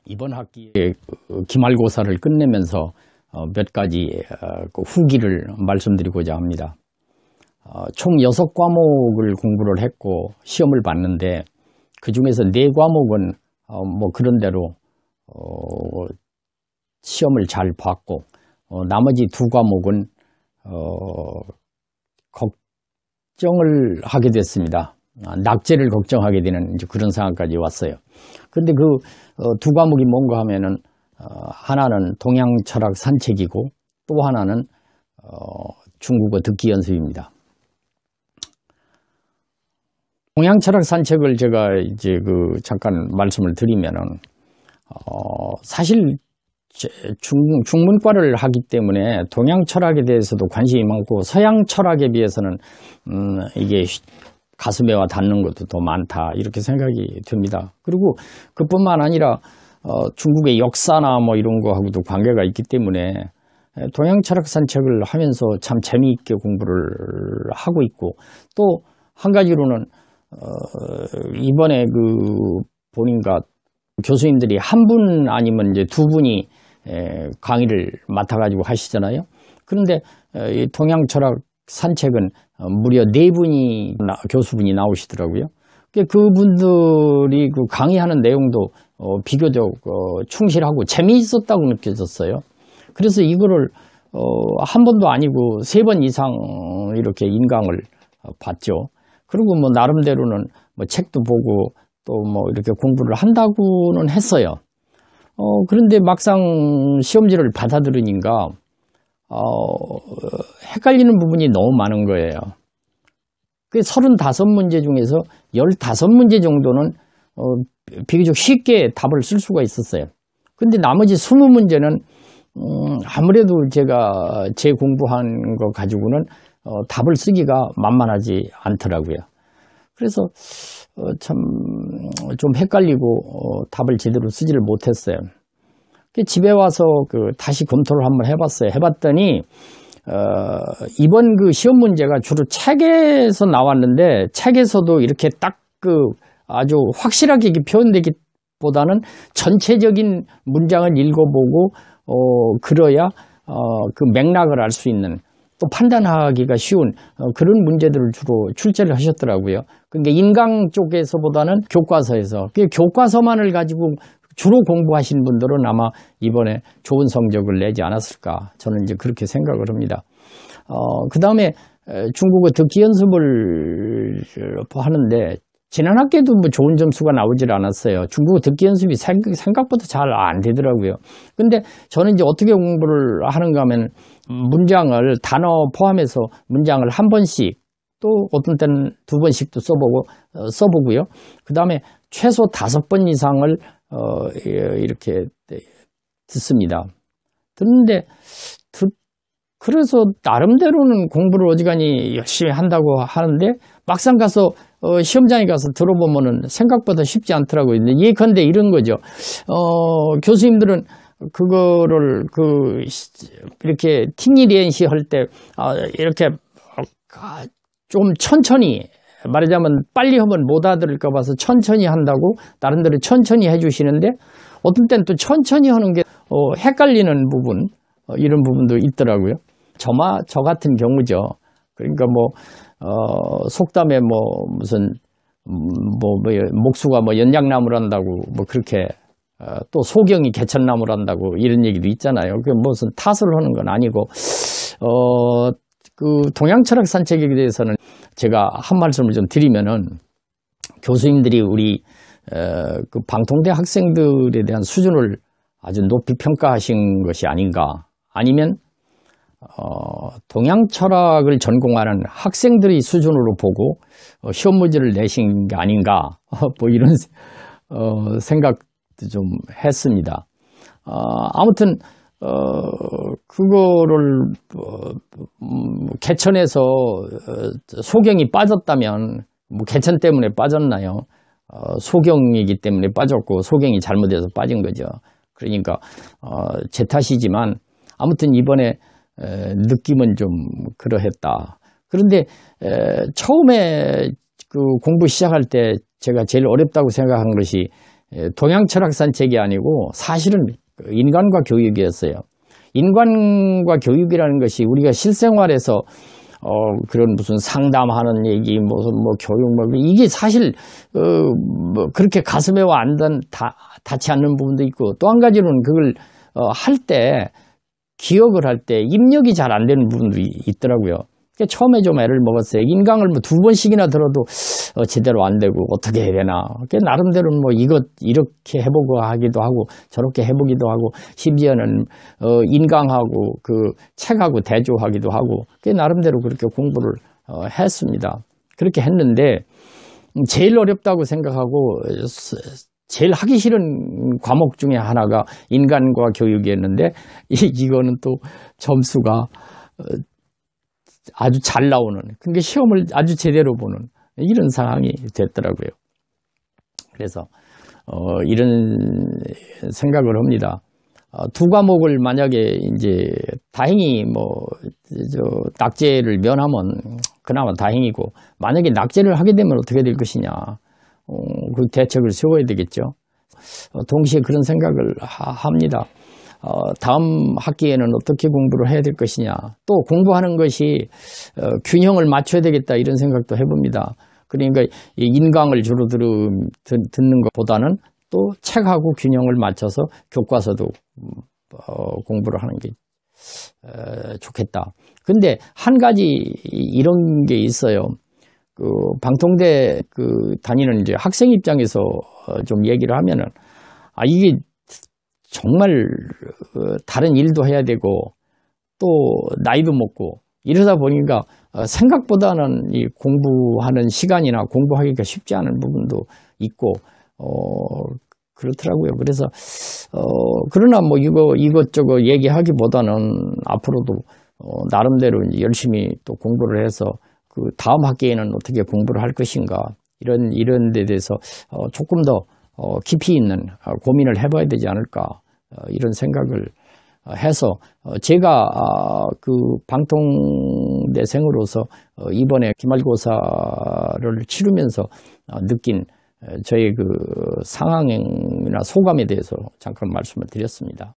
이번 학기에 기말고사를 끝내면서 몇 가지 후기를 말씀드리고자 합니다. 총 6과목을 공부를 했고 시험을 봤는데 그 중에서 4과목은 뭐 그런대로 시험을 잘 봤고 나머지 2과목은 걱정을 하게 됐습니다. 낙제를 걱정하게 되는 이제 그런 상황까지 왔어요. 그런데 그 2과목이 뭔가 하면은 하나는 동양 철학 산책이고 또 하나는 중국어 듣기 연습입니다. 동양 철학 산책을 제가 이제 잠깐 말씀을 드리면은 사실 중문과를 하기 때문에 동양 철학에 대해서도 관심이 많고 서양 철학에 비해서는 이게 가슴에 와 닿는 것도 더 많다 이렇게 생각이 듭니다. 그리고 그뿐만 아니라 중국의 역사나 뭐 이런 거하고도 관계가 있기 때문에 동양 철학 산책을 하면서 참 재미있게 공부를 하고 있고 또 한 가지로는 이번에 보니까 교수님들이 한 분 아니면 이제 2분이 강의를 맡아가지고 하시잖아요. 그런데 이 동양 철학 산책은 무려 4분이 교수분이 나오시더라고요. 그분들이 강의하는 내용도 비교적 충실하고 재미있었다고 느껴졌어요. 그래서 이거를 한 번도 아니고 3번 이상 이렇게 인강을 봤죠. 그리고 뭐 나름대로는 뭐 책도 보고 또 뭐 이렇게 공부를 한다고는 했어요. 그런데 막상 시험지를 받아들으니까 헷갈리는 부분이 너무 많은 거예요. 그 35문제 중에서 15문제 정도는 비교적 쉽게 답을 쓸 수가 있었어요. 근데 나머지 20문제는 아무래도 제가 제 공부한 거 가지고는 답을 쓰기가 만만하지 않더라고요. 그래서 참 좀 헷갈리고 답을 제대로 쓰지를 못했어요. 집에 와서 다시 검토를 한번 해봤어요. 해봤더니 이번 시험 문제가 주로 책에서 나왔는데 책에서도 이렇게 딱 아주 확실하게 표현되기보다는 전체적인 문장을 읽어보고 그래야 그 맥락을 알 수 있는 또 판단하기가 쉬운 그런 문제들을 주로 출제를 하셨더라고요. 근데 인강 쪽에서보다는 교과서에서 교과서만을 가지고 주로 공부하신 분들은 아마 이번에 좋은 성적을 내지 않았을까 저는 이제 그렇게 생각을 합니다. 그 다음에 중국어 듣기 연습을 하는데 지난 학기에도 뭐 좋은 점수가 나오질 않았어요. 중국어 듣기 연습이 생각보다 잘 안 되더라고요. 근데 저는 이제 어떻게 공부를 하는가 하면 문장을 단어 포함해서 문장을 한 번씩 또 어떤 때는 2번씩도 써보고요. 그 다음에 최소 5번 이상을 이렇게 듣습니다. 듣는데 그래서 나름대로는 공부를 어지간히 열심히 한다고 하는데 막상 가서 시험장에 가서 들어보면은 생각보다 쉽지 않더라고요. 예컨대 이런 거죠. 교수님들은 그거를 이렇게 팅니리엔시 할 때 이렇게 좀 천천히 말하자면 빨리 하면 못 알아들을까 봐서 천천히 한다고 나름대로 천천히 해주시는데 어떤 때는 또 천천히 하는 게 헷갈리는 부분 이런 부분도 있더라고요. 저 같은 경우죠. 그러니까 속담에 무슨 목수가 연장나무란다고 그렇게 또 소경이 개천나무란다고 이런 얘기도 있잖아요. 그 무슨 탓을 하는 건 아니고 동양 철학 산책에 대해서는 제가 한 말씀을 좀 드리면은 교수님들이 우리 방통대 학생들에 대한 수준을 아주 높이 평가하신 것이 아닌가 아니면 동양 철학을 전공하는 학생들의 수준으로 보고 시험 문제를 내신 게 아닌가 이런 생각도 좀 했습니다. 아무튼 그거를 개천에서 소경이 빠졌다면 개천 때문에 빠졌나요? 소경이기 때문에 빠졌고 소경이 잘못해서 빠진 거죠. 그러니까 제 탓이지만 아무튼 이번에 느낌은 좀 그러했다. 그런데 처음에 공부 시작할 때 제가 제일 어렵다고 생각한 것이 동양철학산책이 아니고 사실은 인간과 교육이었어요. 인간과 교육이라는 것이 우리가 실생활에서 그런 무슨 상담하는 얘기, 무슨 교육, 이게 사실, 그렇게 가슴에 와 닿지 않는 부분도 있고, 또 한 가지로는 그걸, 할 때, 기억을 할 때 입력이 잘 안 되는 부분도 있더라고요. 처음에 좀 애를 먹었어요. 인강을 2번씩이나 들어도 제대로 안 되고 어떻게 해야 되나. 나름대로는 이렇게 해보고 하기도 하고 저렇게 해보기도 하고 심지어는 인강하고 그 책하고 대조하기도 하고 나름대로 그렇게 공부를 했습니다. 그렇게 했는데 제일 어렵다고 생각하고 제일 하기 싫은 과목 중에 하나가 인간과 교육이었는데 이거는 또 점수가 아주 잘 나오는, 그러니까 시험을 아주 제대로 보는 이런 상황이 됐더라고요. 그래서 이런 생각을 합니다. 두 과목을 만약에 이제 다행히 낙제를 면하면 그나마 다행이고, 만약에 낙제를 하게 되면 어떻게 될 것이냐, 그 대책을 세워야 되겠죠. 동시에 그런 생각을 합니다. 다음 학기에는 어떻게 공부를 해야 될 것이냐, 또 공부하는 것이 균형을 맞춰야 되겠다 이런 생각도 해봅니다. 그러니까 인강을 주로 듣는 것보다는 또 책하고 균형을 맞춰서 교과서도 공부를 하는 게 좋겠다. 근데 한 가지 이런 게 있어요. 그 방통대 다니는 이제 학생 입장에서 좀 얘기를 하면은, 이게 정말 다른 일도 해야 되고 또 나이도 먹고 이러다 보니까 생각보다는 이 공부하는 시간이나 공부하기가 쉽지 않은 부분도 있고 그렇더라고요. 그래서 그러나 이것저것 얘기하기보다는 앞으로도 나름대로 열심히 또 공부를 해서 그 다음 학기에는 어떻게 공부를 할 것인가, 이런 데 대해서 조금 더 깊이 있는 고민을 해봐야 되지 않을까, 이런 생각을 해서 제가 그 방통대생으로서 이번에 기말고사를 치르면서 느낀 저의 그 상황이나 소감에 대해서 잠깐 말씀을 드렸습니다.